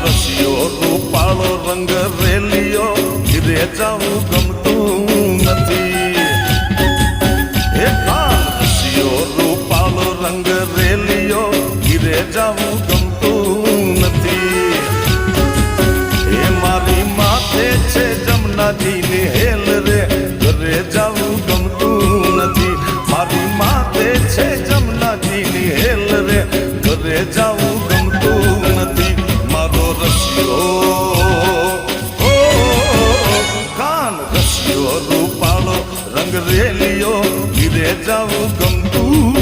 રસિયો રૂપાળો રંગ રેલિયો ઘીરે જાવું ગમતું નથી. એ કાન રસિયો રૂપાળો રંગ રેલિયો ઘીરે જાવું ગમતું નથી. એ મારી માથે છે જમનાજીની હેલ રે ઘરે જાવું ગમતું નથી. મારી માથે છે જમનાજીની હેલ રે ઘરે જાવું ગમતું નથી. મારો રસિયો કાન રસિયો રૂપાળો રંગ રેલિયો ઘીરે જાવું ગમતું